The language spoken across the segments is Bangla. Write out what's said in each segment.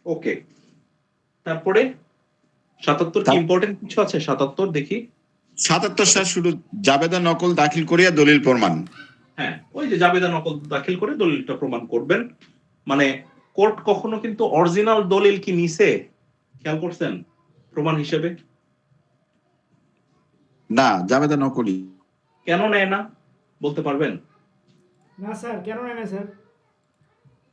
ওকে, তারপরে 77 কি ইম্পর্টেন্ট কিছু আছে? 77 দেখি। 77 স্যার শুধু জাবেদা নকল দাখিল করিয়া দলিল প্রমাণ। হ্যাঁ, ওই যে জাবেদা নকল দাখিল করে দলিলটা প্রমাণ করবেন। মানে কোর্ট কখনো কিন্তু অরিজিনাল দলিল কি নিছে খেয়াল করছেন প্রমাণ হিসেবে? না, জাবেদা নকলই। কেন নেয় না বলতে পারবেন? না স্যার, কেন নেয় না স্যার?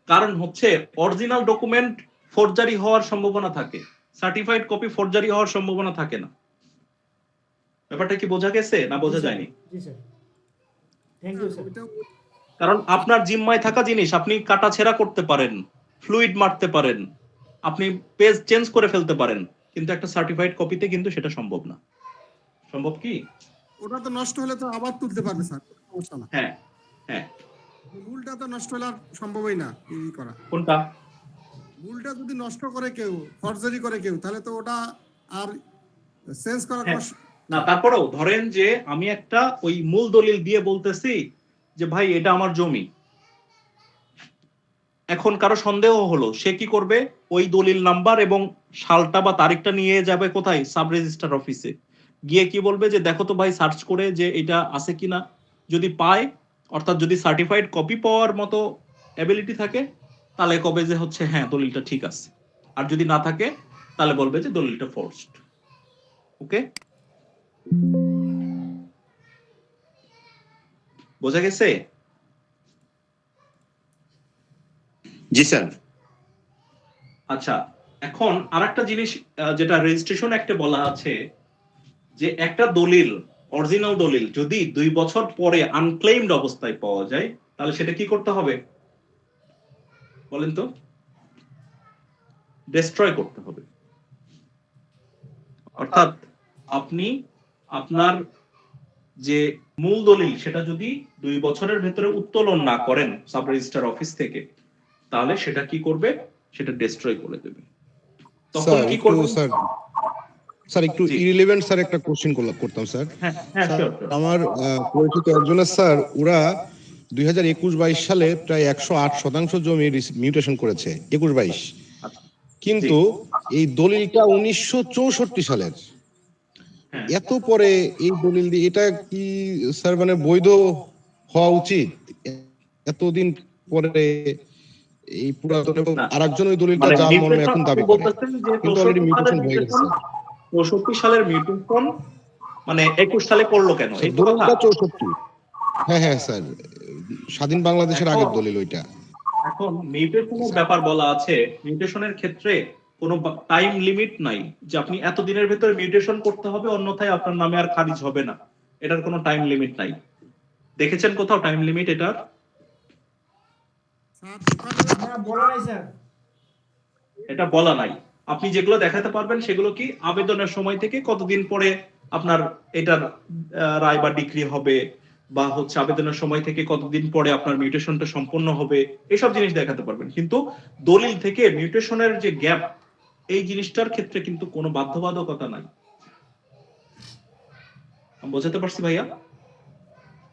কারণ হচ্ছে অরিজিনাল ডকুমেন্ট ফোরজারি হওয়ার সম্ভাবনা থাকে, সার্টিফাইড কপি ফোরজারি হওয়ার সম্ভাবনা থাকে না। ব্যাপারটা কি বোঝা গেছে না বোঝা যায়নি? জি স্যার, থ্যাংক ইউ স্যার। কারণ আপনার জিম্মায় থাকা জিনিস আপনি কাটাছেঁড়া করতে পারেন, ফ্লুইড মারতে পারেন, আপনি পেজ চেঞ্জ করে ফেলতে পারেন, কিন্তু একটা সার্টিফাইড কপিতে কিন্তু সেটা সম্ভব না। সম্ভব কি? ওটা তো নষ্ট হলে তো আবার তুলতে পারবে স্যার, সমস্যা না। হ্যাঁ হ্যাঁ। মূলটা তো নষ্ট হলে আর সম্ভবই না এই করা। কোনটা? মূলটা যদি নষ্ট করে কেউ, ফরজারি করে কেউ, তাহলে তো ওটা আর চেঞ্জ করা না। তারপরেও ধরেন যে আমি একটা ওই মূল দলিল দিয়ে বলতেছি যে ভাই এটা আমার জমি, এখন কারো সন্দেহ হলো, সে কি করবে? ওই দলিল নাম্বার এবং সালটা বা তারিখটা নিয়ে যাবে কোথায়? সাব রেজিস্ট্রার অফিসে গিয়ে কি বলবে যে দেখো তো ভাই সার্চ করে যে এটা আছে কিনা, যদি পায়, অর্থাৎ যদি সার্টিফাইড কপি পাওয়ার মতো অ্যাবিলিটি থাকে তাহলে কবে যে হচ্ছে হ্যাঁ দলিলটা ঠিক আছে, আর যদি না থাকে তাহলে বলবে যে দলিলটা ফোর্সড। ওকে, বোঝা গেছে? জি স্যার। আচ্ছা, এখন আরেকটা জিনিস যেটা রেজিস্ট্রেশন অ্যাক্টে বলা আছে যে একটা দলিল, অরিজিনাল দলিল যদি 2 বছর পরে আনক্লেইমড অবস্থায় পাওয়া যায় তাহলে সেটা কি করতে হবে বলেন তো? ডেস্ট্রয় করতে হবে। অর্থাৎ আপনি আপনার যে মূল দলিল সেটা যদি 2 বছরের ভেতরে উত্তোলন না করেন সাব রেজিস্ট্রার অফিস থেকে, তাহলে সেটা কি করবে? সেটা ডেস্ট্রয় করে দেবে। তখন কি করবে স্যার? স্যার একটু ইরিলেভেন্ট স্যার একটা কোশ্চেন করতাম স্যার। আমার পরিচিত একজনের স্যার, ওরা 2021-22 সালে প্রায় 108% জমি মিউটেশন করেছে, 21-22, কিন্তু এই দলিলটা 1964 সালের। এত পরে এই দলিল দিয়ে এটা কি স্যার মানে বৈধ হওয়া উচিত? এতদিন পরে এই পুরাতন এবং আরেকজন ওই দলিলটা যার মর্মে এখন দাবি করে, কিন্তু অলরেডি মিউটেশন হয়ে গেছে। 64 সালের মিউটেশন মানে 21 সালে করলো কেন? এই দলিলটা 64। হ্যাঁ হ্যাঁ স্যার, স্বাধীন বাংলাদেশের আগের দলিল ওইটা। এখন মিউটেশনের ব্যাপার বলা আছে, মিউটেশনের ক্ষেত্রে কোনো টাইম লিমিট নাই যে আপনি এত দিনের ভেতরে মিউটেশন করতে হবে অন্যথায় আপনার নামে আর খারিজ হবে না, এটার কোনো টাইম লিমিট নাই। দেখেছেন কোথাও টাইম লিমিট এটার? এটা বলা নাই। আপনি যেগুলো দেখাতে পারবেন সেগুলো কি আবেদনের সময় থেকে কতদিন পরে আপনার এটার রায় বা ডিক্রি হবে, বা হচ্ছে আবেদনের সময় থেকে কতদিন পরে আপনার মিউটেশনটা সম্পন্ন হবে, এসব জিনিস দেখাতে পারবেন। কিন্তু দলিল থেকে মিউটেশনের যে গ্যাপ, এই জিনিসটার ক্ষেত্রে কিন্তু কোনো বাধ্যবাধকতা নাই। বোঝাতে পারছি ভাইয়া?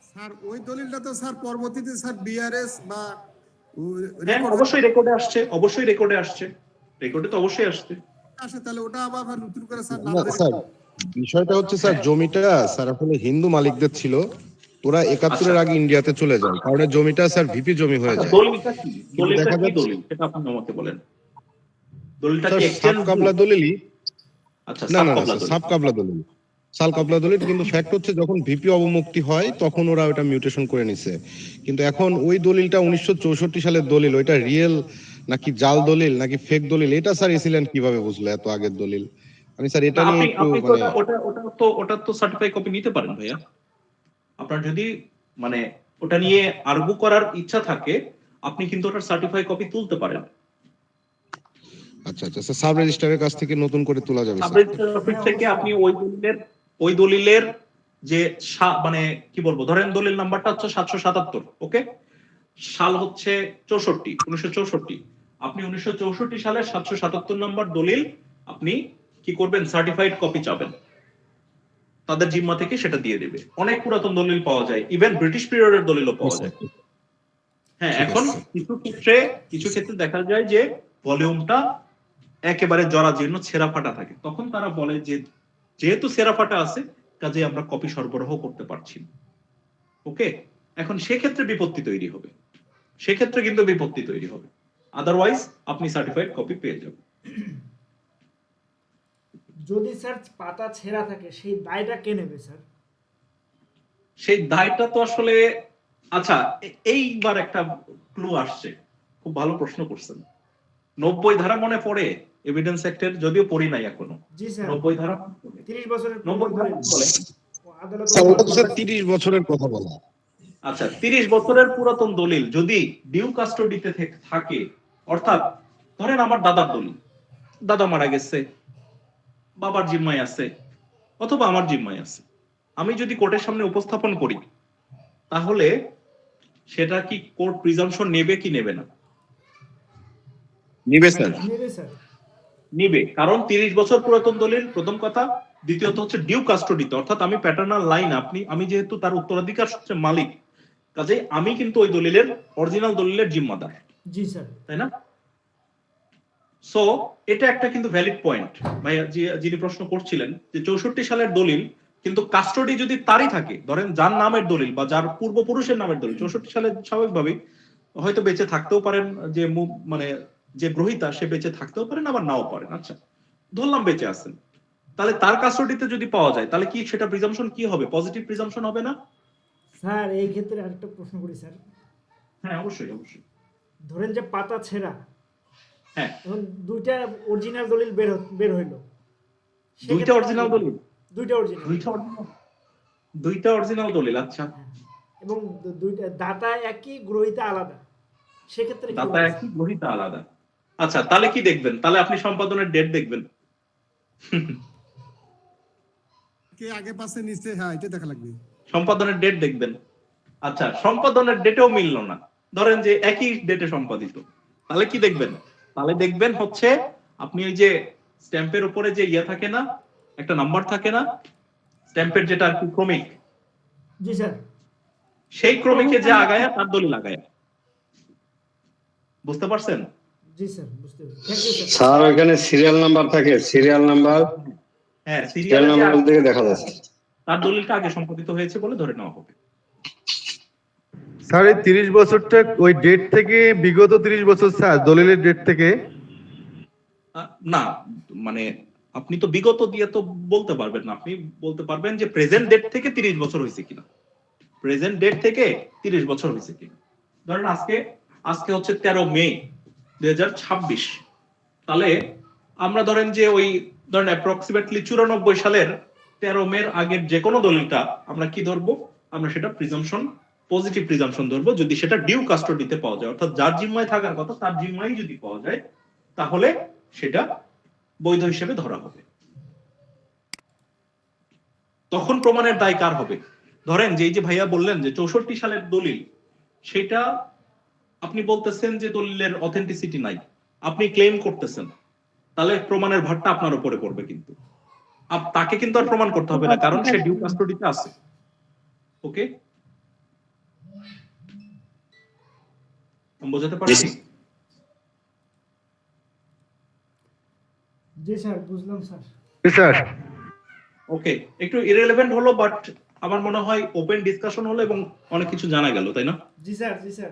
স্যার ওই দলিলটা তো স্যার পরবর্তীতে স্যার বিআরএস বা অবশ্যই রেকর্ডে আসছে, অবশ্যই রেকর্ডে আসছে, রেকর্ডে তো অবশ্যই আসছে। তাহলে ওটা আবার নতুন করে স্যার স্যার বিষয়টা হচ্ছে স্যার জমিটা স্যার আসলে হিন্দু মালিকদের ছিল, ওরা 71-এর আগে ইন্ডিয়াতে চলে যায়, কারণ জমিটা স্যার ভিপি জমি হয়ে যায়। দলিলটা কি? দলিলটা কি দলিল সেটা আপনি আমাকে বলেন। দলিলটা কি সাব কাবলা দলিলই? আচ্ছা না না সাব কাবলা দলিল, সাল কাবলা দলিল। কিন্তু ফ্যাক্ট হচ্ছে যখন ভিপি অবমুক্তি হয় তখন ওরা ওটা মিউটেশন করে নিছে। কিন্তু এখন ওই দলিলটা 1964 সালের দলিল, ওইটা রিয়েল নাকি জাল দলিল নাকি ফেক দলিল, এটা স্যার এসিল্যান্ড কিভাবে বুঝলো এত আগের দলিল? আমি স্যার এটা নিয়ে একটু মানে ওটা তো সার্টিফাইড কপি নিতে পারেন ভাইয়া। আপনার যদি মানে ওটা নিয়ে আরগু করার ইচ্ছা থাকে আপনি কিন্তু ওটার সার্টিফাইড কপি তুলতে পারেন। আচ্ছা আচ্ছা, সাব রেজিস্ট্রারের কাছ থেকে নতুন করে তোলা যাবে? সাব রেজিস্ট্রার অফিস থেকে আপনি ওই দলিলের যে মানে কি বলবো, ধরেন দলিল নাম্বারটা হচ্ছে 777, ওকে, সাল হচ্ছে 1964, আপনি 1964 সালের 777 নম্বর দলিল আপনি কি করবেন? সার্টিফাইড কপি চাবেন, তাদের জিম্মা থেকে সেটা দিয়ে দেবে। অনেক পুরাতন দলিল পাওয়া যায়, ইভেন ব্রিটিশ পিরিয়ডের দলিলও পাওয়া যায়। হ্যাঁ, এখন কিছু ক্ষেত্রে দেখা যায় যে ভলিউমটা একেবারে জরাজীর্ণ ছেঁড়া ফাটা থাকে, তখন তারা বলে যে যেহেতু ছেঁড়া ফাটা আছে কাজে আমরা কপি সরবরাহ করতে পারছি না। ওকে, এখন সেক্ষেত্রে বিপত্তি তৈরি হবে, সেক্ষেত্রে কিন্তু বিপত্তি তৈরি হবে, আদারওয়াইজ আপনি সার্টিফাইড কপি পেয়ে যাবেন। যদি স্যার পাতা ছেঁড়া থাকে সেই দায়টা কে নেবে স্যার? সেই দায়টা তো আসলে, আচ্ছা এইবার একটা ক্লু আসছে, খুব ভালো প্রশ্ন করছেন। 90 ধারা মনে পড়ে এভিডেন্স অ্যাক্টের, যদিও পড়ি নাই এখনো। জি স্যার। 90 ধারা 30 বছরের 90 ধারা কি বলে? আদালত স্যার ওটা তো স্যার 30 বছরের কথা বলা। আচ্ছা, 30 বছরের পুরাতন দলিল যদি ডিউ কাস্টডিতে থাকে, অর্থাৎ ধরেন আমার দাদার দলিল, দাদা মারা গেছে, বাবার জিম্মায় আছে অথবা আমার জিম্মায় আছে, আমি যদি কোর্টের সামনে উপস্থাপন করি তাহলে সেটা কি কোর্ট প্রিজাম্পশন নেবে কি নেবে না? নিবে স্যার। নেবে স্যার। নিবে, কারণ 30 বছর পুরাতন দলিল, প্রথম কথা। দ্বিতীয়ত হচ্ছে ডিউ কাস্টডিতে, অর্থাৎ আমি প্যাটার্নাল লাইন, আমি যেহেতু তার উত্তরাধিকার সূত্রে মালিক, কাজে আমি কিন্তু ওই দলিলের, অরিজিনাল দলিলের জিম্মাদার। জি স্যার। তাই না? সো এটা একটা কিন্তু ভ্যালিড পয়েন্ট ভাইয়া, যিনি প্রশ্ন করছিলেন যে 64 সালের দলিল কিন্তু কাস্টডি যদি তারই থাকে, ধরেন যার নামের দলিল বা যার পূর্বপুরুষের নামের দলিল 64 সালে, স্বাভাবিকভাবেই হয়তো বেঁচে থাকতেও পারেন, যে মানে যে গ্রহীতা সে বেঁচে থাকতেও পারেন আবার নাও পারেন। আচ্ছা, ধরলাম বেঁচে আছেন, তাহলে তার কাস্টডিতে যদি পাওয়া যায় তাহলে কি সেটা প্রিজাম্পশন কি হবে? পজিটিভ প্রিজাম্পশন হবে না? স্যার এই ক্ষেত্রে আরেকটা প্রশ্ন করি স্যার। হ্যাঁ অবশ্যই অবশ্যই। ধরেন যে পাতা ছেঁড়া, হ্যাঁ, এখন দুইটা অরিজিনাল দলিল বের হইলো, দুইটা অরিজিনাল দলিল, দুইটা অরিজিনাল, দুইটা অরিজিনাল দলিল। আচ্ছা, এবং দুইটা দাতা একই, গ্রহীতা আলাদা, সেক্ষেত্রে কি দাতা হবে? একই, গ্রহীতা আলাদা। আচ্ছা, তাহলে কি দেখবেন? তাহলে আপনি সম্পাদনের ডেট দেখবেন। কে আগে পাশে নিচে, হ্যাঁ এটা দেখা লাগবে। সম্পাদনের ডেট দেখবেন। আচ্ছা, সম্পাদনের ডেটেও মিললো না, ধরেন যে একই ডেটে সম্পাদিত, তাহলে কি দেখবেন? তাহলে দেখবেন হচ্ছে আপনি ওই যে স্ট্যাম্পের উপরে যে ইয়ে থাকে না, একটা নাম্বার থাকে না স্ট্যাম্পের, যেটা আর কি ক্রমিক, জি স্যার। সেই ক্রমিকে যে আগায়া তার দলিল আগায়া। বুঝতে পারছেন? জি স্যার, বুঝতে পেরেছি। Thank you sir. স্যার ওখানে সিরিয়াল নাম্বার থাকে, সিরিয়াল নাম্বার, হ্যাঁ, সিরিয়াল নাম্বার থেকে দেখা যাচ্ছে তার দলিলটা আগে সম্পাদিত হয়েছে বলে ধরে নেওয়া হবে। স্যার এই 30 বছরটা ওই ডেট থেকে বিগত 30 বছর স্যার দলিলের ডেট থেকে? না, মানে আপনি তো বিগত দিয়ে তো বলতে পারবেন না, আপনি বলতে পারবেন যে প্রেজেন্ট ডেট থেকে 30 বছর হয়েছে কিনা, প্রেজেন্ট ডেট থেকে 30 বছর হয়েছে কিনা। ধরেন আজকে হচ্ছে 13 মে 2026, তাহলে আমরা ধরেন যে ওই ধরেন অ্যাপ্রক্সিমেটলি 94 সালের 13 মের আগের যে কোনো দলিলটা আমরা কি ধরবো? আমরা সেটা প্রিজাম্পশন, পজিটিভ প্রিজাম্পশন ধরবো, যদি সেটা ডিউ কাস্টডিতে পাওয়া যায়, অর্থাৎ যার জিম্মায় থাকার কথা তার জিম্মায় যদি পাওয়া যায় তাহলে সেটা বৈধ হিসেবে ধরা হবে। তখন প্রমাণের দায় কার হবে? ধরেন যে এই যে ভাইয়া বললেন যে 64 সালের দলিল, সেটা আপনি বলতেছেন যে দলিলের অথেন্টিসিটি নাই, আপনি ক্লেম করতেছেন, তাহলে প্রমাণের ভারটা আপনার উপরে পড়বে, কিন্তু তাকে কিন্তু আর প্রমাণ করতে হবে না, কারণ সে ডিউ কাস্টডিতে আছে। ওকে, বোঝাতে পারছি? জি স্যার, বুঝলাম স্যার। স্যার ওকে, একটু ইররিলেভেন্ট হলো, বাট আমার মনে হয় ওপেন ডিসকাশন হলো এবং অনেক কিছু জানা গেল, তাই না? জি স্যার, জি স্যার।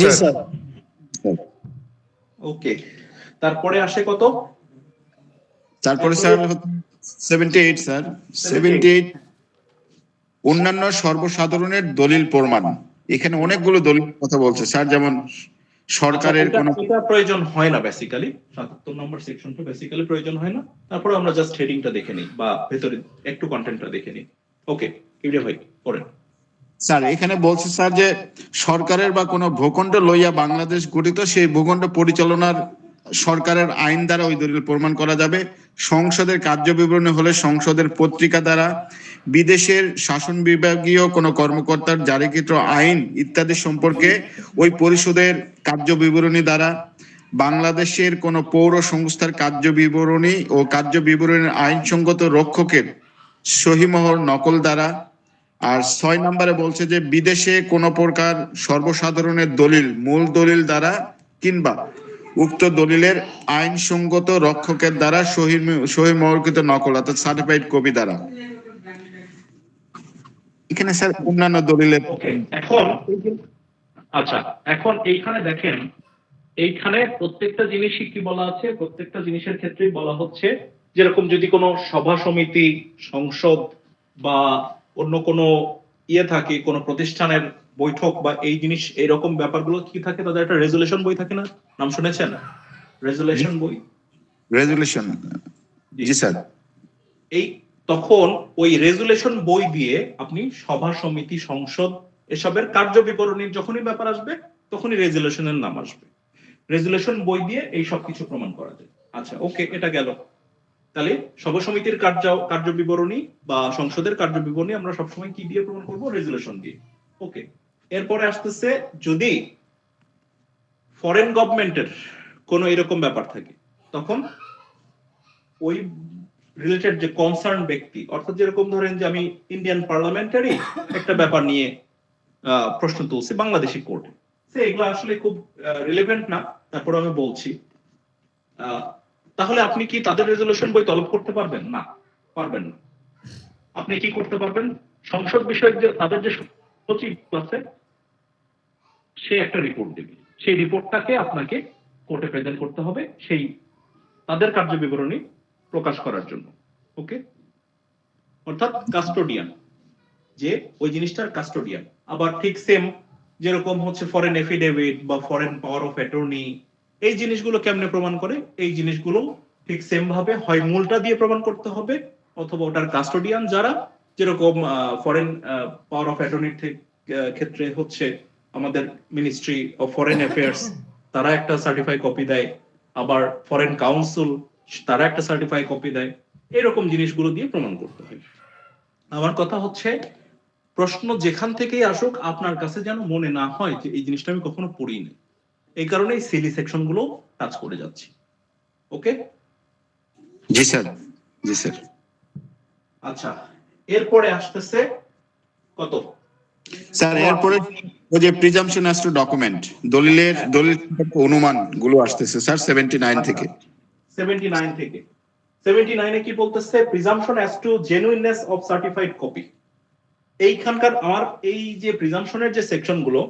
জি স্যার। ওকে, তারপরে আসে কত? তারপরে স্যার 78 স্যার, 78 অন্যান্য সর্বসাধারণের দলিল প্রমাণ। এখানে অনেকগুলো দলিল কথা বলছে স্যার, যেমন সরকারের কোনো এটা প্রয়োজন হয় না বেসিক্যালি, 77 নম্বর সেকশনটা বেসিক্যালি প্রয়োজন হয় না, তারপরে আমরা জাস্ট হেডিংটা দেখে নিই বা ভেতরে একটু কন্টেন্টটা দেখে নিই। ওকে, ইবনে ভাই পড়েন। স্যার এখানে বলছে স্যার যে সরকারের বা কোনো ভূখণ্ড লইয়া বাংলাদেশ গঠিত, সেই ভূখণ্ড পরিচালনার সরকারের আইন দ্বারা ওই দলিল প্রমাণ করা যাবে। সংসদের কার্য বিবরণী হলে সংসদের পত্রিকা দ্বারা, বিদেশের শাসন বিভাগীয় কোনো কর্মকর্তার জারিকৃত আইন ইত্যাদি সম্পর্কে ওই পরিষদের কার্য বিবরণী দ্বারা, বাংলাদেশের কোনো পৌর সংস্থার কার্য বিবরণী ও কার্য বিবরণীর আইনসঙ্গত রক্ষকের সহিমোহর নকল দ্বারা। আর 6 নম্বরে বলছে যে বিদেশে কোনো প্রকার সর্বসাধারণের দলিল মূল দলিল দ্বারা কিংবা উক্ত দলিলের আইনসঙ্গত রক্ষকের দ্বারা সহি মোহরকৃত নকল অর্থাৎ সার্টিফাইড কপি দ্বারা। এখানে স্যার অন্যান্য দলিলের ওকে, এখন আচ্ছা, এখন এইখানে দেখেন, এইখানে প্রত্যেকটা জিনিসই কি বলা আছে, প্রত্যেকটা জিনিসের ক্ষেত্রেই বলা হচ্ছে যেরকম যদি কোনো সভা সমিতি, সংসদ বা অন্য কোনো ইয়ে থাকে, কোনো প্রতিষ্ঠানের বৈঠক বা এই জিনিস এরকম ব্যাপারগুলো কি থাকে, তাদের একটা রেজুলেশন বই থাকে না, নাম শুনেছেন? রেজুলেশন বই, রেজুলেশন। জি স্যার। এই তখন ওই রেজুলেশন বই দিয়ে আপনি সভা সমিতি, সংসদ এসবের কার্য বিবরণীর যখনই ব্যাপার আসবে তখনই রেজুলেশনের নাম আসবে। রেজুলেশন বই দিয়ে এই সব কিছু প্রমাণ করা যায়। আচ্ছা, ওকে, এটা গেল। তাহলে সভা সমিতির কার্য বিবরণী বা সংসদের কার্য বিবরণী আমরা সবসময় কি দিয়ে প্রমাণ করব? রেজুলেশন দিয়ে। ওকে, এরপরে আসতেছে যদি ফরেন গভর্নমেন্টের কোনো এরকম ব্যাপার থাকে, তখন ওই রিলেটেড যে কনসার্ন ব্যক্তি, অর্থাৎ যেরকম ধরেন যে আমি ইন্ডিয়ান পার্লামেন্টারি একটা ব্যাপার নিয়ে প্রশ্ন তুলছি বাংলাদেশি কোর্টে, সে এগুলো আসলে খুব রিলেভেন্ট না, তারপর আমি বলছি, তাহলে আপনি কি তাদের রেজুলেশন বই তলব করতে পারবেন? না, পারবেন না। আপনি কি করতে পারবেন? সংসদ বিষয়ক যে তাদের যে সচিব আছে, সে একটা রিপোর্ট দেবে, সেই রিপোর্টটাকে আপনাকে কোর্টে প্রেজেন্ট করতে হবে, সেই তাদের কার্য বিবরণী প্রকাশ করার জন্য। ওকে, অর্থাৎ কাস্টোডিয়ান, যে ওই জিনিসটার কাস্টোডিয়ান। আবার ঠিক সেম যেরকম হচ্ছে ফরেন এফিডেভিট বা ফরেন পাওয়ার অফ অ্যাটর্নি, এই জিনিসগুলো কেমনে প্রমাণ করে? এই জিনিসগুলো ঠিক সেম ভাবে হয় মূলটা দিয়ে প্রমাণ করতে হবে, অথবা ওটার কাস্টোডিয়ান যারা, যেরকম ফরেন পাওয়ার অফ অ্যাটর্নির ক্ষেত্রে হচ্ছে আমাদের মিনিস্ট্রি অফ ফরেন অ্যাফেয়ার্স, তারা একটা সার্টিফাই কপি দেয়, আবার ফরেন কাউন্সিল তারা একটা সার্টিফাই কপি দেয়, এরকম জিনিসগুলো দিয়ে প্রমাণ করতে হয়। আমার কথা হচ্ছে, প্রশ্ন যেখান থেকেই আসুক আপনার কাছে যেন মনে না হয় যে এই জিনিসটা আমি কখনো পড়িনি, এই কারণে এই সিলি সেকশন গুলো টাচ করে যাচ্ছি। ওকে, জি স্যার। জি স্যার। আচ্ছা, এরপরে আসতেছে কত স্যার, এরপরে ওই যে প্রিজাম্পশন অ্যাজ টু ডকুমেন্ট, দলিল অনুমান গুলো আসতেছে স্যার 79 থেকে। 79 থেকে 79 কি বলতেছে? Presumption as to genuineness of certified copy. এইখানকার আমার এই যে প্রিজাম্পশনের যে সেকশন গুলো,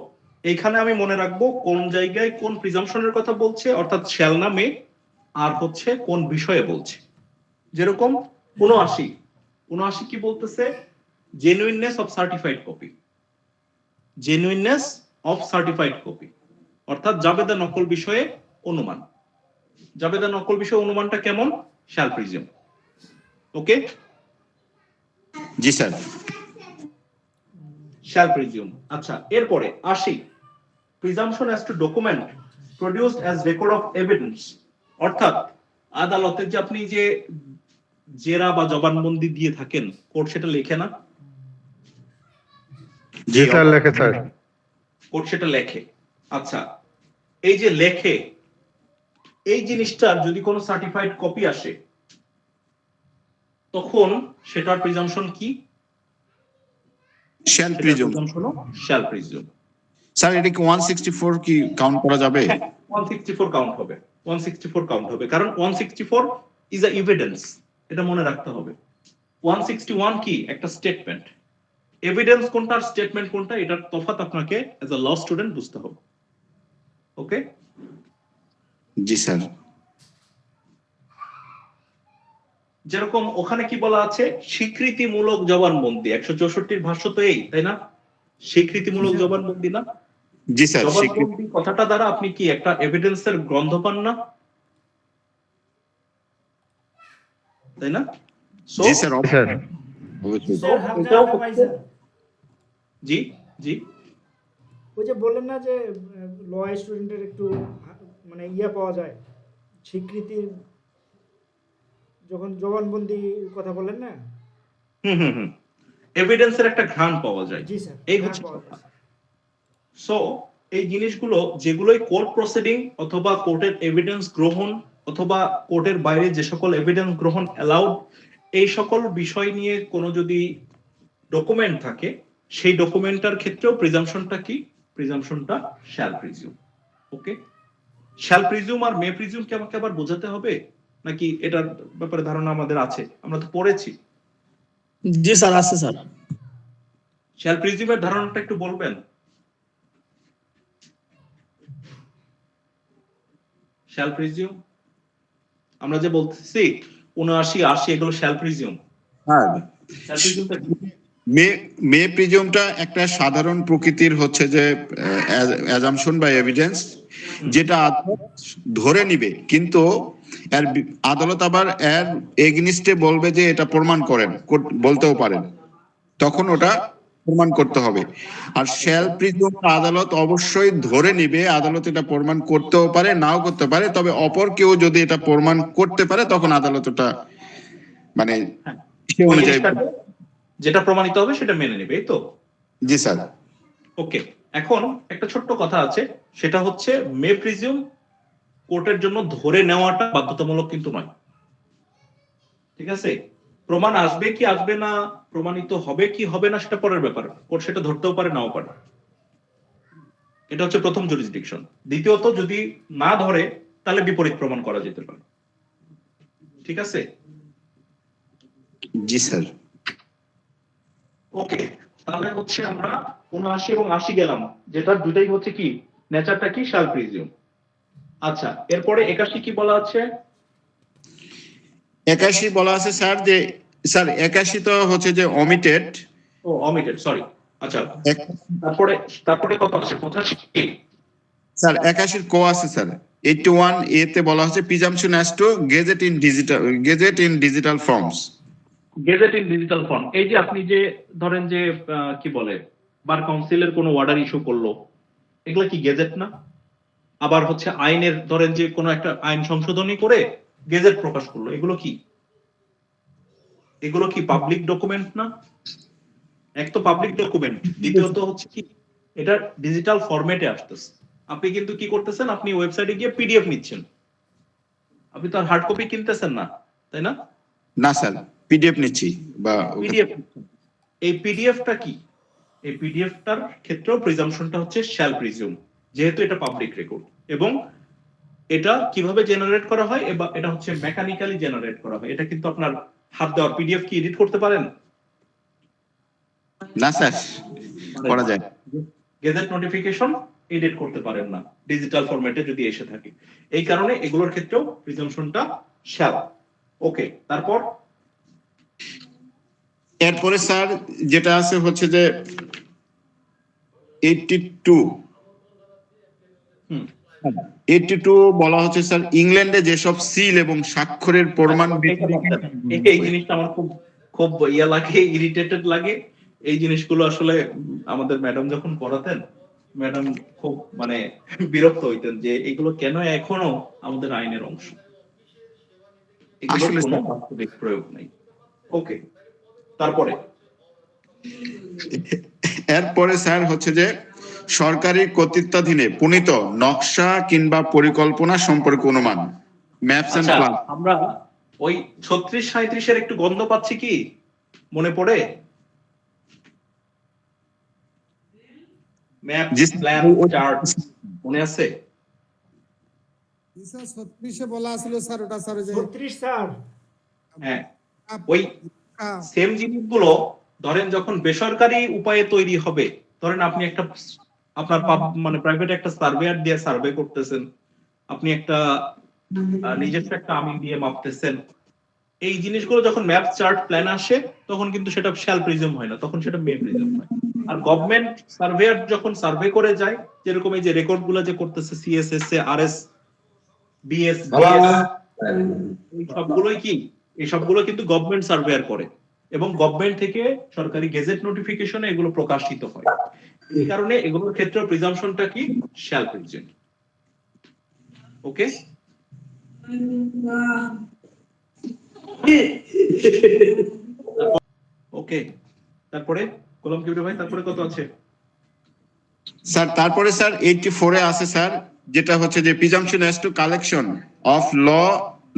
এইখানে আমি মনে রাখবো কোন জায়গায় কোন প্রিজাম্পশনের কথা বলছে, অর্থাৎ শ্যাল নামে, আর হচ্ছে কোন বিষয়ে বলছে। যেরকম 79 কি বলতেছে? Genuineness of certified copy, genuineness of certified copy, অর্থাৎ জাবেদা নকল বিষয়ে অনুমান। জাবেদা নকল বিষয়ে অনুমানটা কেমন? Shall presume. ওকে, জি স্যার। Shall presume. আচ্ছা, এরপরে 80 presumption as to document produced as record of evidence, অর্থাৎ আদালতে যে আপনি যে জেরা বা জবানবন্দি দিয়ে থাকেন, কোর্ট সেটা লেখে না? জি স্যার, লেখে স্যার। কোর্ট সেটা লেখে। আচ্ছা, এই যে লেখে, এই জিনিসটার যদি কোনো সার্টিফাইড কপি আসে, তখন সেটার প্রিজাম্পশন কি? শ্যাল প্রিজুম। Shall presume. স্যার, এটা কি 164 কি কাউন্ট করা যাবে? 164 কাউন্ট হবে, 164 কাউন্ট হবে, কারণ 164 ইজ আ এভিডেন্স, এটা মনে রাখতে হবে। 161 কি? একটা স্টেটমেন্ট। এভিডেন্স কোনটা, স্টেটমেন্ট কোনটা, এটার তফাৎ আপনাকে এজ আ ল স্টুডেন্ট বুঝতে হবে। ওকে, জি স্যার। যেরকম ওখানে কি বলা আছে? স্বীকৃতিমূলক জবানবন্দি। 164 ভাষ্য তো এই, তাই না? স্বীকৃতিমূলক জবানবন্দি না? জি স্যার। জবানবন্দি কথাটা দ্বারা আপনি কি একটা এভিডেন্সের গন্ধ পান না, তাই না? জি স্যার। স্যার, জি জি, ওই যে বললেন না যে ল স্টুডেন্টের একটু মানে ইয়ে পাওয়া যায়, স্বীকৃতির, যখন জবানবন্দির কথা বললেন না, এভিডেন্সের একটা ঘ্রাণ পাওয়া যায়। জি স্যার, এই হচ্ছে কথা। সো এই জিনিসগুলো যেগুলোই কোর্ট প্রসিডিং অথবা কোর্টের এভিডেন্স গ্রহণ অথবা কোর্টের বাইরে যে সকল এভিডেন্স গ্রহণ অ্যালাউড, এই সকল বিষয় নিয়ে কোনো যদি ডকুমেন্ট থাকে, সেই ডকুমেন্টটার ক্ষেত্রেও প্রিজাম্পশনটা কি? প্রিজাম্পশনটা শ্যাল প্রিজিউম। ওকে, শ্যাল প্রিজিউম আর মে প্রিজিউম কি আমাকে আবার বোঝাতে হবে, নাকি এটার ব্যাপারে ধারণা আমাদের আছে? আমরা তো পড়েছি। জি স্যার, আছে স্যার। শ্যাল প্রিজিউমের ধারণাটা একটু বলবেন? শ্যাল প্রিজিউম আমরা যে বলতেছি 79, 80 এগুলো শ্যাল প্রিজিউম। হ্যাঁ, শ্যাল প্রিজিউমটা মে প্রিজমটা একটা সাধারণ প্রকৃতির হচ্ছে যে অ্যাজাম্পশন বা এভিডেন্স, যেটা আদালত ধরে নিবে, কিন্তু আদালত আবার এর এগনিস্টে বলবে যে এটা প্রমাণ করেন, বলতেও পারেন, তখন ওটা প্রমাণ করতে হবে। আর শ্যাল প্রিজম আদালত অবশ্যই ধরে নিবে, আদালত এটা প্রমাণ করতেও পারে, নাও করতে পারে, তবে অপর কেউ যদি এটা প্রমাণ করতে পারে তখন আদালত ওটা মানে সে অনুযায়ী যেটা প্রমাণিত হবে সেটা মেনে নেবে, এই তো? জি স্যার। ওকে, এখন একটা ছোট্ট কথা আছে, সেটা হচ্ছে মে প্রিজিউম কোর্টের জন্য ধরে নেওয়াটা বাধ্যতামূলক কিন্তু নয়, ঠিক আছে? প্রমাণ আসবে কি আসবে না, প্রমাণিত হবে কি হবে না, সেটা পরের ব্যাপার, কোর্ট সেটা ধরতেও পারে নাও পারে। এটা হচ্ছে প্রথম জুরিসডিকশন। দ্বিতীয়ত, যদি না ধরে তাহলে বিপরীত প্রমাণ করা যেতে পারে, ঠিক আছে? জি স্যার। ওকে, তাহলে হচ্ছে আমরা 79 এবং 80 গেলাম, যেটা দুটাই হচ্ছে কি নেচারটা কি শ্যাল প্রিজিউম। আচ্ছা, এরপরে 81 কি বলা আছে? 81 বলা আছে স্যার যে, স্যার 81 তো হচ্ছে যে অমিটেড। ও, অমিটেড, সরি। আচ্ছা, তারপরে কত আছে? 85 স্যার 81 কো আছে স্যার। 81 এ তে বলা হচ্ছে presumption as to gazette in digital forms. Gazette in digital form, এই যে আপনি যে ধরেন যে কি বলে বার কাউন্সিলের কোনো অর্ডার ইস্যু করলো, এগুলা কি গেজেট না? আবার হচ্ছে আইনের ধরেন যে কোনো একটা আইন সংশোধনী করে গেজেট প্রকাশ করলো, এগুলো কি? এগুলো কি পাবলিক ডকুমেন্ট না? এক তো পাবলিক ডকুমেন্ট, দ্বিতীয়ত হচ্ছে কি এটা ডিজিটাল ফরম্যাটে আসতেছে। আপনি কিন্তু কি করতেছেন, আপনি ওয়েবসাইটে গিয়ে পিডিএফ নিচ্ছেন, আপনি তো আর হার্ড কপি কিনতেছেন না, তাই না? না স্যার, পিডিএফ নিচ্ছি বা পিডিএফ। এই পিডিএফটা কি? এই পিডিএফটার ক্ষেত্রেও প্রিজাম্পশনটা হচ্ছে শ্যাল প্রিজিউম, যেহেতু এটা পাবলিক রেকর্ড। এবং এটা কিভাবে জেনারেট করা হয়, এটা হচ্ছে মেকানিক্যালি জেনারেট করা হয়। এটা কিন্তু আপনার হাত দেওয়া পিডিএফ কি এডিট করতে পারেন? না স্যার, করা যায়। গেজেট নোটিফিকেশন এডিট করতে পারেন না ডিজিটাল ফরম্যাটে যদি এসে থাকে। এই কারণে এগুলোর ক্ষেত্রেও প্রিজাম্পশনটা শ্যাল। ওকে, তারপর এরপরে স্যার যেটা আছে হচ্ছে যে 82 বলা হচ্ছে স্যার, ইংল্যান্ডে যেসব সিল এবং স্বাক্ষরের প্রমাণ। এই জিনিসটা আমার খুব খুব ইয়া লাগে, ইরিটেটেড লাগে। এই জিনিসগুলো আসলে আমাদের ম্যাডাম যখন পড়াতেন, ম্যাডাম খুব মানে বিরক্ত হইতেন যে এগুলো কেন এখনো আমাদের আইনের অংশ, এগুলোর কোনো বাস্তবিক প্রয়োগ নেই। ওকে, তারপরে এরপরে স্যার হচ্ছে যে সরকারি কর্তৃত্বাধীনে প্রণীত নকশা কিংবা পরিকল্পনা সম্পর্কে অনুমান, ম্যাপস এন্ড প্ল্যান। আমরা ওই 36-37 এর একটু গন্ধ পাচ্ছি, কি মনে পড়ে? ম্যাপ, প্ল্যান, চার্ট মনে আছে? স্যার 36 এ বলা ছিল স্যার, ওটা স্যার যে 36 স্যার। হ্যাঁ, ওই সেম জিনিসগুলো ধরেন যখন বেসরকারি উপায়ে তৈরি হবে, ধরেন আপনি একটা আপনার মানে প্রাইভেট একটা সার্ভেয়ার দিয়ে সার্ভে করতেছেন, আপনি একটা নিজস্ব একটা আমিন দিয়ে মাপতেছেন, এই জিনিসগুলো যখন ম্যাপ, চার্ট, প্ল্যান আসে তখন কিন্তু সেটা শ্যাল প্রিজম হয় না, তখন সেটা মে প্রিজম হয়। আর গভর্নমেন্ট সার্ভেয়ার যখন সার্ভে করে যায়, যেরকম এই যে রেকর্ড গুলা যে করতেছে সিএসএস, আরএস, বিএস, এই সবগুলোই কি, এই সবগুলো কিন্তু গভর্নমেন্ট সার্ভেয়ার করে এবং গভর্নমেন্ট থেকে সরকারি গেজেট নোটিফিকেশনে এগুলো প্রকাশিত হয়। এই কারণে এগুলোর ক্ষেত্রে প্রিজাম্পশনটা কি শ্যাল প্রিজম। ওকে, ওকে, তারপরে কলম কিউরে ভাই, তারপরে কত আছে স্যার? তারপরে স্যার 84 এ আছে স্যার, যেটা হচ্ছে যে presumption as to collection of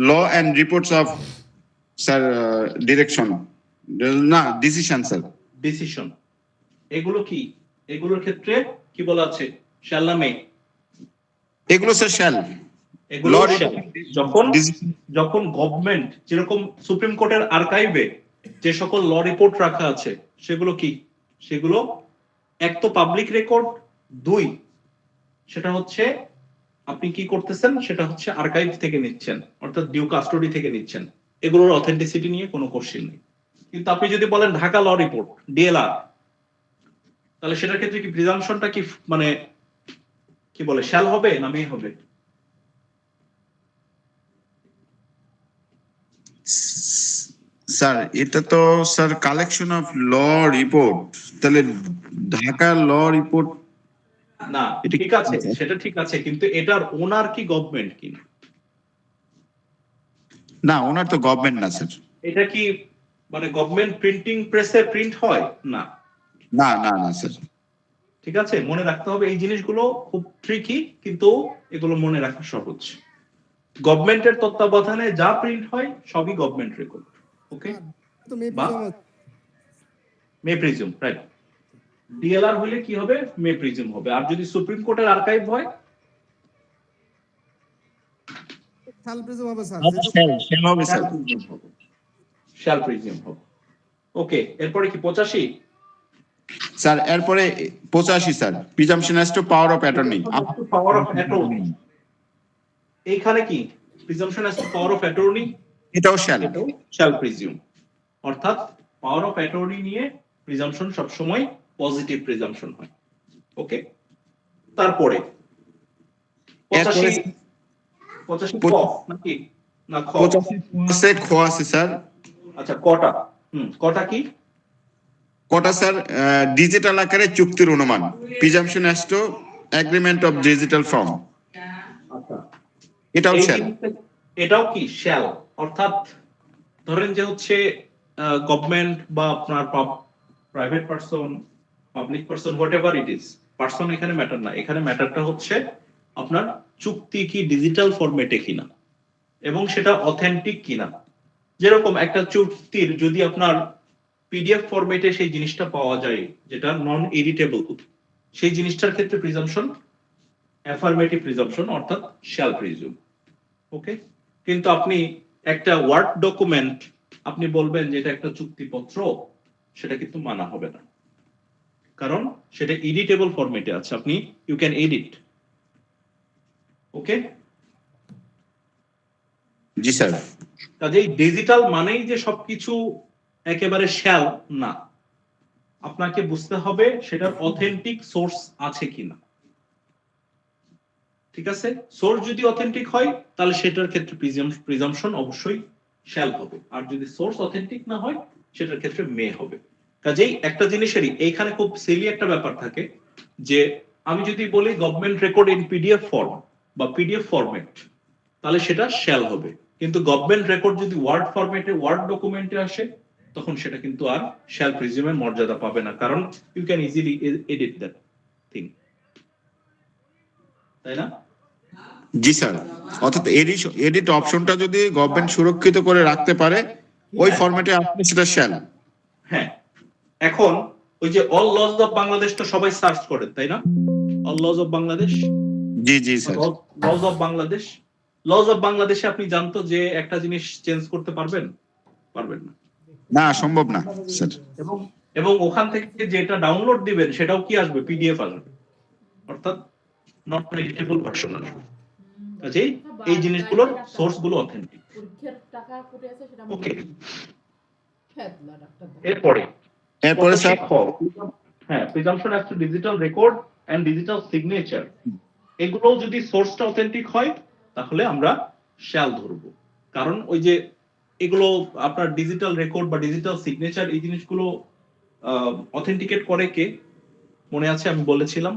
law and reports of sir direction, না ডিসিশন স্যার, ডিসিশন। এগুলো কি, এগুলোর ক্ষেত্রে কি বলা আছে, শ্যাল না মে? এগুলো স্যার শ্যাল। এগুলো Law shall। যখন গভর্নমেন্ট, যেরকম সুপ্রিম কোর্টের আর্কাইভে যে সকল ল রিপোর্ট রাখা আছে সেগুলো কি, সেগুলো এক তো পাবলিক রেকর্ড, দুই সেটা হচ্ছে আপনি কি করতেছেন, সেটা হচ্ছে আর্কাইভ থেকে নিচ্ছেন, অর্থাৎ ডিউ কাস্টডি থেকে নিচ্ছেন। এগুলোর অথেন্টিসিটি নিয়ে কোনো কোশ্চেন নেই। কিন্তু আপনি যদি বলেন ঢাকা ল রিপোর্ট, ডিএলআর, তাহলে সেটার ক্ষেত্রে কি প্রিজাম্পশনটা কি মানে কি বলে, শ্যাল হবে না মে হবে? স্যার এটা তো sir collection of law report, তাহলে ঢাকা ল রিপোর্ট না এটা ঠিক আছে, সেটা ঠিক আছে, কিন্তু এটার ওনার কি গভর্নমেন্ট কিনা? না, ওনার তো গভর্নমেন্ট না স্যার। এটা কি মানে গভর্নমেন্ট প্রিন্টিং প্রেসে প্রিন্ট হয় না? না না না স্যার। ঠিক আছে, মনে রাখতে হবে এই জিনিসগুলো খুব ট্রিকি, কিন্তু এগুলো মনে রাখা সহজ। গভর্নমেন্টের তত্ত্বাবধানে যা প্রিন্ট হয় সবই গভর্নমেন্ট রেকর্ড। ওকে, তো মে বা মে প্রিজুম, রাইট। ডিএলআর হলে কি হবে, মে প্রিজুম হবে। আর যদি সুপ্রিম কোর্টের আর্কাইভ হয় শাল প্রিজম হবে স্যার। শ্যাল হবে স্যার। শ্যাল প্রিজুম হবে। ওকে, এরপরে কি 85? স্যার এরপরে 85 sir, presumption as two power of attorney. Power of attorney, এইখানে কি presumption as two power of attorney, এটাও শ্যাল। এটাও শ্যাল প্রিজিউম। অর্থাৎ পাওয়ার অফ অ্যাটর্নি নিয়ে প্রিজাম্পশন সবসময় পজিটিভ প্রিজাম্পশন হয়। ওকে, তারপরে 85 ক নাকি না খ? 85 খ আছে স্যার। আচ্ছা, কটা? কটা কি? কটা স্যার, ডিজিটাল আকারে চুক্তির অনুমান, presumption as two agreement of digital form, আচ্ছা, এটাও এই শ্যাল। এটাও কি শ্যাল? অর্থাৎ ধরেন যে হচ্ছে গভর্নমেন্ট বা আপনার private person, public person, what ever it is, person এখানে ম্যাটার না। এখানে ম্যাটারটা হচ্ছে আপনার চুক্তি কি ডিজিটাল ফরম্যাটে কিনা এবং সেটা অথেন্টিক কিনা। যেরকম একটা চুক্তির যদি আপনার পিডিএফ ফরম্যাটে সেই জিনিসটা পাওয়া যায় যেটা নন এডিটেবল, সেই জিনিসটার ক্ষেত্রে প্রিজাম্পশন অ্যাফার্মেটিভ প্রিজাম্পশন, অর্থাৎ শ্যাল প্রিজুম। ওকে, কিন্তু আপনি একটা ওয়ার্ড ডকুমেন্ট আপনি বলবেন যে এটা একটা চুক্তিপত্র, সেটা কিন্তু মানা হবে না, কারণ সেটা এডিটেবল ফরম্যাটে আছে, আপনি ইউ ক্যান এডিট। ওকে, জি স্যার। কাজেই ডিজিটাল মানেই যে সবকিছু একেবারে শ্যাল না, আপনাকে বুঝতে হবে সেটার অথেন্টিক সোর্স আছে কিনা। ঠিক আছে, সোর্স যদি অথেন্টিক হয় তাহলে সেটার ক্ষেত্রে প্রিজাম্পশন অবশ্যই শ্যাল হবে, আর যদি সোর্স অথেন্টিক না হয় সেটার ক্ষেত্রে মে হবে। কাজেই একটা জিনিসেরই এইখানে খুব সিলি একটা ব্যাপার থাকে যে আমি যদি বলি government record in PDF form বা পিডিএফ ফরম্যাট, তাহলে সেটা শ্যাল হবে, কিন্তু গভর্নমেন্ট রেকর্ড যদি ওয়ার্ড ফরম্যাটে, ওয়ার্ড ডকুমেন্টে আসে, তখন সেটা কিন্তু আর শ্যাল প্রিজিউমের মর্যাদা পাবে না, কারণ you can easily edit that thing, তাই না? জি স্যার, অর্থাৎ এডিট অপশনটা যদি গভর্নমেন্ট সুরক্ষিত করে রাখতে পারে ওই ফরম্যাটে আপনি সেটা শ্যাল। হ্যাঁ, এখন ওই যে অল লজ অফ বাংলাদেশ তো সবাই সার্চ করেন, তাই না? All lodge of Bangladesh, G G sir. Lodge of Bangladesh, lodge of বাংলাদেশে আপনি জানতো যে একটা জিনিস চেঞ্জ করতে পারবেন? পারবেন না, না সম্ভব না স্যার। এবং ওখান থেকে যেটা ডাউনলোড দিবেন সেটাও কি আসবে, পিডিএফ আসবে, অর্থাৎ নট এডিটেবল ভার্সন আসবে। কাজেই এই জিনিসগুলোর সোর্স গুলো অথেন্টিক। ওকে, এরপরে স্যার হ্যাঁ, presumption as to digital record and digital signature, এগুলো যদি সোর্সটা অথেন্টিক হয় তাহলে আমরা শ্যাল ধরবো, কারণ ওই যে এগুলো আপনার ডিজিটাল রেকর্ড বা ডিজিটাল সিগনেচার, এই জিনিসগুলো অথেন্টিকেট করে কে, মনে আছে আমি বলেছিলাম?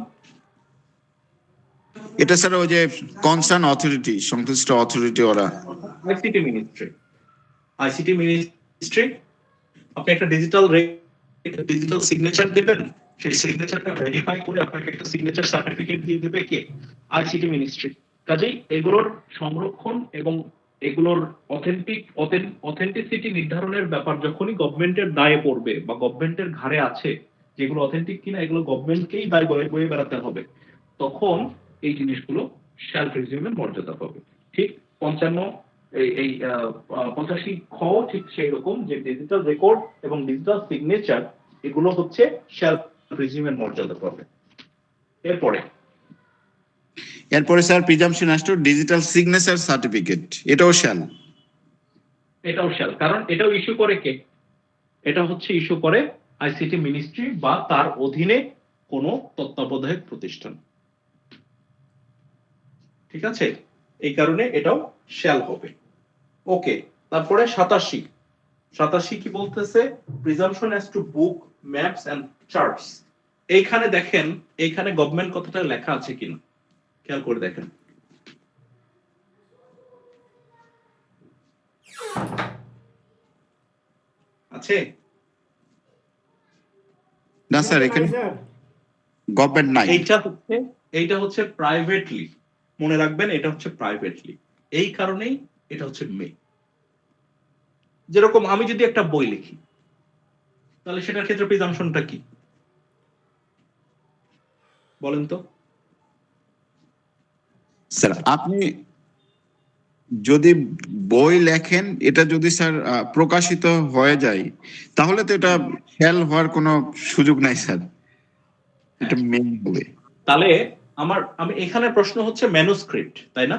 এটা স্যার ওই যে কনসার্ন অথরিটি, সংশ্লিষ্ট অথরিটি, ওরা আইসিটি মিনিস্ট্রি। আইসিটি মিনিস্ট্রি আপনি একটা ডিজিটাল সিগনেচার দেবেন, সেই সিগনেচারটা ভেরিফাই করে আপনাকে একটা সিগনেচার সার্টিফিকেট দিয়ে দেবে কে, আইসিটি মিনিস্ট্রি। কাজেই এগুলোর সংরক্ষণ এবং এগুলোর অথেন্টিসিটি নির্ধারণের ব্যাপার যখনই গভর্নমেন্টের দায়ে পড়বে বা গভর্নমেন্টের ঘাড়ে আছে, যেগুলো অথেন্টিক কিনা এগুলো গভর্নমেন্টকেই দায় বয়ে বেড়াতে হবে, তখন এই জিনিসগুলো শ্যাল প্রিজিউমের মর্যাদা পাবে। ঠিক 85 খ ঠিক সেই রকম যে ডিজিটাল রেকর্ড এবং ডিজিটাল সিগনেচার এগুলো হচ্ছে শ্যাল প্রিজিমের মর্যাদা পাবে। এরপরে sir presumption as to digital signature certificate, এটাও শ্যাল। কারণ এটাও ইস্যু করে কে? এটা হচ্ছে ইস্যু করে আইসিটি মিনিস্ট্রি বা তার অধীনে কোনো তত্ত্বাবধায়ক প্রতিষ্ঠান। ঠিক আছে, এই কারণে এটাও শ্যাল হবে। ওকে, তারপরে 87 কি বলতেছে? Presumption as to book, maps and charts. এইখানে দেখেন, এইখানে গভর্নমেন্ট কথাটা লেখা আছে কিনা খেয়াল করে দেখেন। আছে না স্যার, এখানে গভর্নমেন্ট নাই। এইটা হচ্ছে প্রাইভেটলি, মনে রাখবেন এটা হচ্ছে প্রাইভেটলি। এই কারণেই এটা হচ্ছে মে। যেরকম আমি যদি একটা বই লিখি তাহলে সেটার ক্ষেত্রে প্রিজাম্পশনটা কি বলেন তো? স্যার আপনি যদি বই লেখেন, এটা যদি স্যার প্রকাশিত হয়ে যায় তাহলে তো এটা শ্যাল হওয়ার কোনো সুযোগ নাই স্যার, এটা মেন হবে। তাহলে আমি এখানে প্রশ্ন হচ্ছে ম্যানুস্ক্রিপ্ট, তাই না?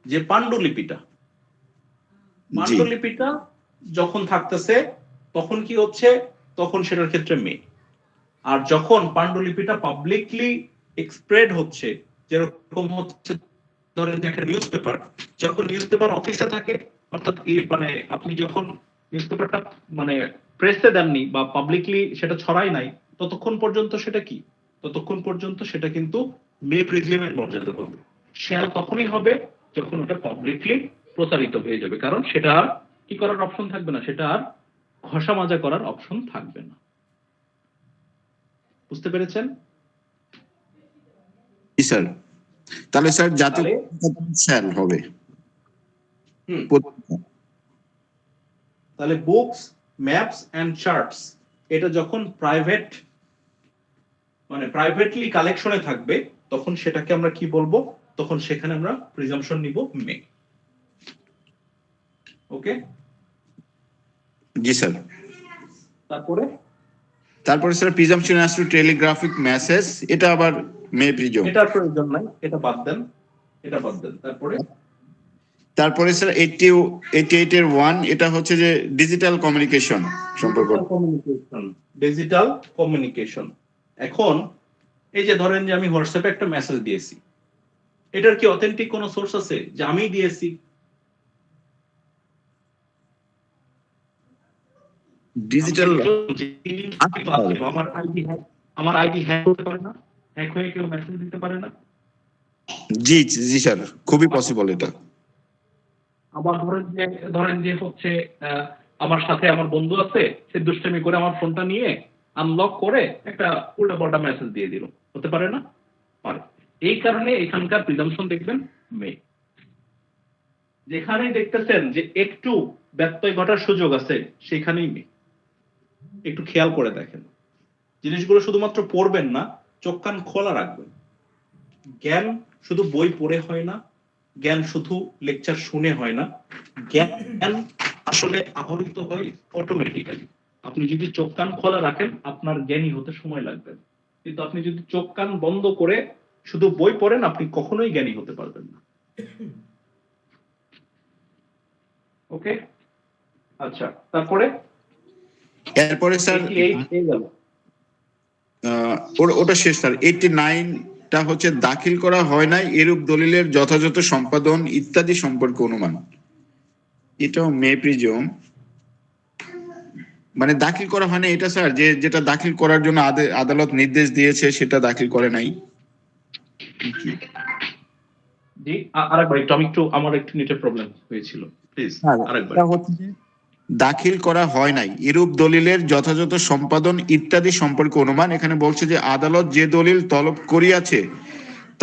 যে পাণ্ডুলিপিটা যখন থাকতেছে তখন কি হচ্ছে? তখন সেটার ক্ষেত্রে মে। আর যখন পাণ্ডুলিপিটা পাবলিকলি এক্সপ্রেড হচ্ছে, যেরকম হচ্ছে ধরেন একটা নিউজ পেপার, যখন নিউজ পেপার অফিসে থাকে, অর্থাৎ মানে আপনি যখন নিউজ পেপারটা মানে প্রেসে দেননি বা পাবলিকলি সেটা ছড়াই নাই, ততক্ষণ পর্যন্ত সেটা কিন্তু মে প্রিজিমের মর্যাদা পাবে। শ্যাল তখনই হবে যখন ওটা পাবলিকলি প্রচারিত হয়ে যাবে, কারণ সেটা আর কি করার অপশন থাকবে না, সেটা আর ঘষা মাজা করার অপশন থাকবে না। বুঝতে পেরেছেন? স্যার তাহলে স্যার জাতীয় শ্যাল হবে। তাহলে বুকস, ম্যাপস এন্ড চার্টস এটা যখন প্রাইভেটলি কালেকশনে থাকবে তখন সেটাকে আমরা কি বলবো? তখন সেখানে আমরা প্রিজাম্পশন নিব মে। ওকে, জি স্যার। তারপরে sir presumption as two telegraphic message, এটা আবার মে প্রিজম, এটার প্রয়োজন নাই, এটা বাদ দেন। তারপরে স্যার 88 এর 1, এটা হচ্ছে যে ডিজিটাল কমিউনিকেশন সম্পর্ক। Digital communication. এখন এই যে ধরেন যে আমি হোয়াটসঅ্যাপে একটা মেসেজ দিয়েছি, এটার কি অথেন্টিক কোনো সোর্স আছে যে আমিই দিয়েছি? ডিজিটাল আমার আইডি হ্যাক করতে পারে না, হ্যাক হয়ে কেউ মেসেজ দিতে পারে না? জি জি স্যার, খুবই পসিবল এটা। আবার ধরেন যে হচ্ছে আমার সাথে আমার বন্ধু আছে, সে দুষ্টামি করে আমার ফোনটা নিয়ে আনলক করে একটা উল্টাপাল্টা মেসেজ দিয়ে দিল, হতে পারে না? পারে। এই কারণে এখানকার প্রিজাম্পশন দেখবেন মে। যেখানেই দেখতেছেন যে একটু ব্যত্যয় ঘটার সুযোগ আছে সেখানেই মে। একটু খেয়াল করে দেখেন, জিনিসগুলো শুধুমাত্র পড়বেন না, চোখ কান খোলা রাখবেন। জ্ঞান শুধু বই পড়ে হয় না, জ্ঞান শুধু লেকচার শুনে হয় না, জ্ঞান আসলে আহরিত হয় অটোমেটিক্যালি। আপনি যদি চোখ কান খোলা রাখেন আপনার জ্ঞানী হতে সময় লাগবে, কিন্তু আপনি যদি চোখ কান বন্ধ করে শুধু বই পড়েন আপনি কখনোই জ্ঞানী হতে পারবেন না। ওকে, আচ্ছা, এরপরে স্যার ওটা শেষ স্যার। 89 টা হচ্ছে দাখিল করা হয় নাই এরূপ দলিলের যথাযথ সম্পাদন ইত্যাদি সম্পর্কে অনুমান, এটাও মে প্রিজম। মানে দাখিল করা হয় না এটা স্যার, যেটা দাখিল করার জন্য আদালত নির্দেশ দিয়েছে সেটা দাখিল করে নাই। জি, আরেকবার একটু আমার একটু নেটের প্রবলেম হয়েছিল, প্লিজ আরেকবার। দাখিল করা হয় নাই এরূপ দলিলের যথাযথ সম্পাদন ইত্যাদি সম্পর্কে অনুমান। এখানে বলছে যে আদালত যে দলিল তলব করিয়াছে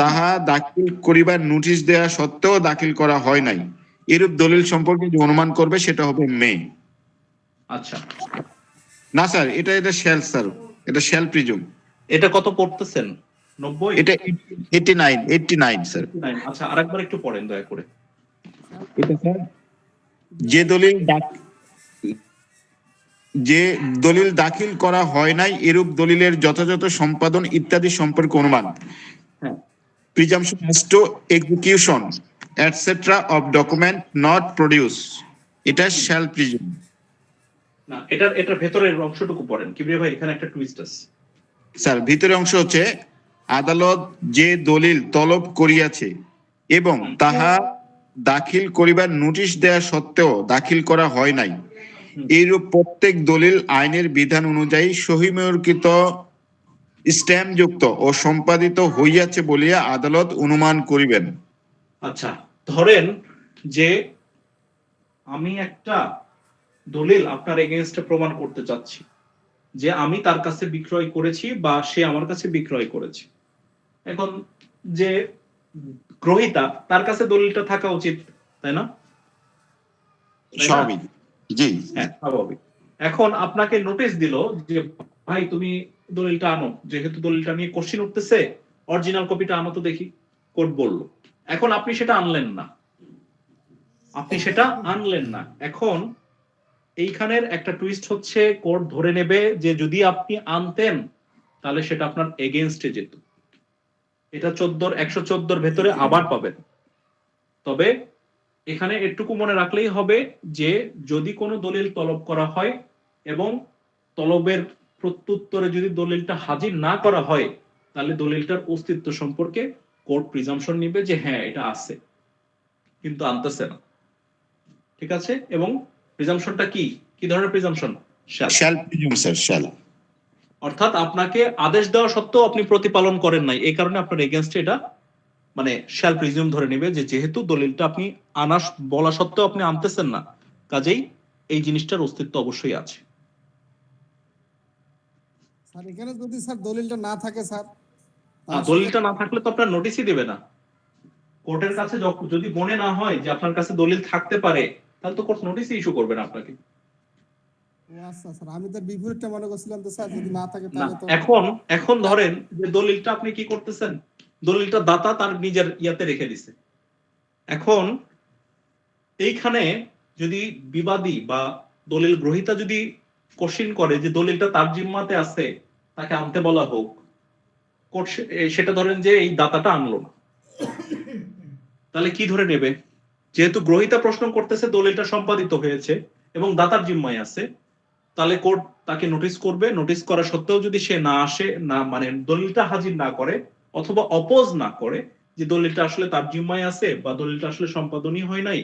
তাহা দাখিল করিবার নোটিশ দেয়া সত্ত্বেও দাখিল করা হয় নাই, এরূপ দলিল সম্পর্কে যে অনুমান করবে সেটা হবে মে। আচ্ছা, না স্যার, এটা শ্যাল স্যার, এটা শ্যাল প্রিজম। এটা কত পড়তেছেন? 90? এটা 89 স্যার। আচ্ছা, আরেকবার একটু পড়েন দয়া করে। এটা স্যার যে দলিল দাখিল করা হয় নাই এরূপ দলিলের যথাযথ সম্পাদন ইত্যাদি সম্পর্কে অনুমান, presumption as to execution etc of document not produce, এটা shall presume। না, এটার ভেতরের অংশটুকু পড়েন কিবরিয়া ভাই, এখানে একটা টুইস্ট আছে স্যার। ভিতরের অংশ হচ্ছে আদালত যে দলিল তলব করিয়াছে এবং তাহা দাখিল করিবার নোটিশ দেয়া সত্ত্বেও দাখিল করা হয় নাই, এইরূপ প্রত্যেক দলিল আইনের বিধান অনুযায়ী সহিময়কৃত স্ট্যাম্পযুক্ত ও সম্পাদিত হইয়াছে বলিয়া আদালত অনুমান করিবেন। আচ্ছা, ধরেন যে আমি একটা দলিল আপনার এগেইনস্টে প্রমাণ করতে চাচ্ছি যে আমি তার কাছে বিক্রয় করেছি বা সে আমার কাছে বিক্রয় করেছে। এখন যে গ্রহীতা তার কাছে দলিলটা থাকা উচিত, তাই না? স্বাভাবিক, জি হ্যাঁ স্বাভাবিক। এখন আপনাকে নোটিশ দিল যে ভাই তুমি দলিলটা আনো, যেহেতু দলিলটা নিয়ে কোশ্চিন উঠতেছে অরিজিনাল কপিটা আনো তো দেখি, কোর্ট বলল। এখন আপনি সেটা আনলেন না, এখন এইখানের একটা টুইস্ট হচ্ছে কোর্ট ধরে নেবে যে যদি আপনি আনতেন তাহলে সেটা আপনার এগেইনস্টে যেত। এটা 114 ভেতরে আবার পাবেন। তবে এখানে এটুকু মনে রাখলেই হবে যে যদি কোনো দলিল তলব করা হয় এবং তলবের প্রত্যুত্তরে যদি দলিলটা হাজির না করা হয় তাহলে দলিলটার অস্তিত্ব সম্পর্কে কোর্ট প্রিজাম্পশন নিবে যে হ্যাঁ এটা আছে, কিন্তু আনতেছে না। ঠিক আছে? এবং প্রিজাম্পশনটা কি ধরনের presumption? Shall presume sir, shall. অর্থাৎ আপনাকে আদেশ দেওয়া সত্ত্বেও আপনি প্রতিপালন করেন নাই, এই কারণে আপনার এগেইনস্টে এটা মানে শ্যাল প্রিজিউম ধরে নেবে যে যেহেতু দলিলটা আপনি বলা সত্ত্বেও আপনি আনতেছেন না, কাজেই এই জিনিসটার অস্তিত্ব অবশ্যই আছে। স্যার এখানে যদি স্যার দলিলটা না থাকে স্যার, দলিলটা না থাকলে তো আপনার নোটিশই দেবে না। কোর্টের কাছে যদি মনে না হয় যে আপনার কাছে দলিল থাকতে পারে তাহলে তো কোর্ট নোটিশই ইস্যু করবে না আপনাকে। আচ্ছা স্যার, আমি তো বিপরীতটা মনে করছিলাম তো স্যার, যদি না থাকে না, তাহলে তো এখন ধরেন যে দলিলটা আপনি কি করতেছেন, দলিলটা দাতা তার নিজের ইয়াতে রেখে দিছে। এখন এইখানে যদি বিবাদী বা দলিল গ্রহীতা যদি কোশ্চিন করে যে দলিলটা তার জিম্মাতে আছে, তাকে আনতে বলা হোক, কোর্ট সেটা ধরেন যে এই দাতাটা আনলো না, তাহলে কি ধরে নেবে? যেহেতু গ্রহীতা প্রশ্ন করতেছে দলিলটা সম্পাদিত হয়েছে এবং দাতার জিম্মায় আছে, তাহলে কোর্ট তাকে নোটিশ করবে। নোটিশ করা সত্ত্বেও যদি সে না আসে, না মানে দলিলটা হাজির না করে অথবা অপোজ না করে যে দলিলটা আসলে তার জিম্মায় আছে বা দলিলটা আসলে সম্পাদনই হয় নাই,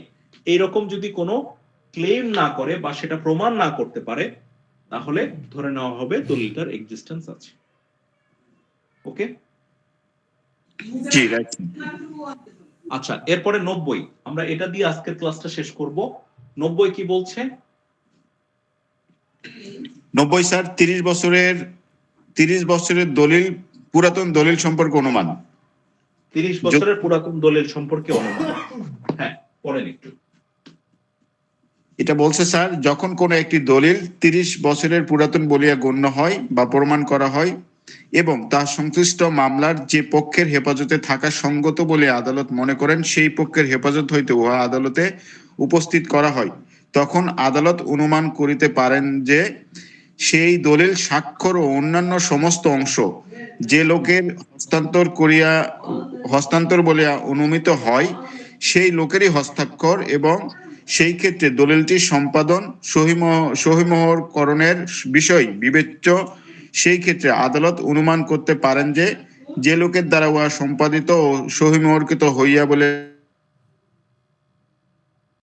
এইরকম যদি কোনো ক্লেম না করে বা সেটা প্রমাণ না করতে পারে, তাহলে ধরে নেওয়া হবে দলিলটার এক্সিস্টেন্স আছে। ওকে, জি রাইট। আচ্ছা, এরপরে 90, আমরা এটা দিয়ে আজকের ক্লাসটা শেষ করব। 90 কি বলছে? 90 স্যার 30 বছরের দলিল, পুরাতন দলিল সম্পর্কে অনুমান। 30 বছরের পুরাতন দলিল সম্পর্কে অনুমান। হ্যাঁ, পড়েন একটু। এটা বলছে স্যার, যখন কোনো একটি দলিল 30 বছরের পুরাতন বলিয়া গণ্য হয় বা প্রমাণ করা হয় এবং তা সংশ্লিষ্ট মামলার যে পক্ষের হেফাজতে থাকা সঙ্গত বলে আদালত মনে করেন সেই পক্ষের হেফাজত হইতে উহা আদালতে উপস্থিত করা হয়, তখন আদালত অনুমান করিতে পারেন যে সেই দলিল, স্বাক্ষর ও অন্যান্য সমস্ত অংশ যে লোকের হস্তান্তর বলিয়া অনুমিত হয় সেই লোকেরই হস্তাক্ষর এবং সেই ক্ষেত্রে দলিলটির সম্পাদন সহিমোহরকরণের বিষয় বিবেচ্য। সেই ক্ষেত্রে আদালত অনুমান করতে পারেন যে লোকের দ্বারা উহা সম্পাদিত ও সহিমোহরকৃত হইয়া বলে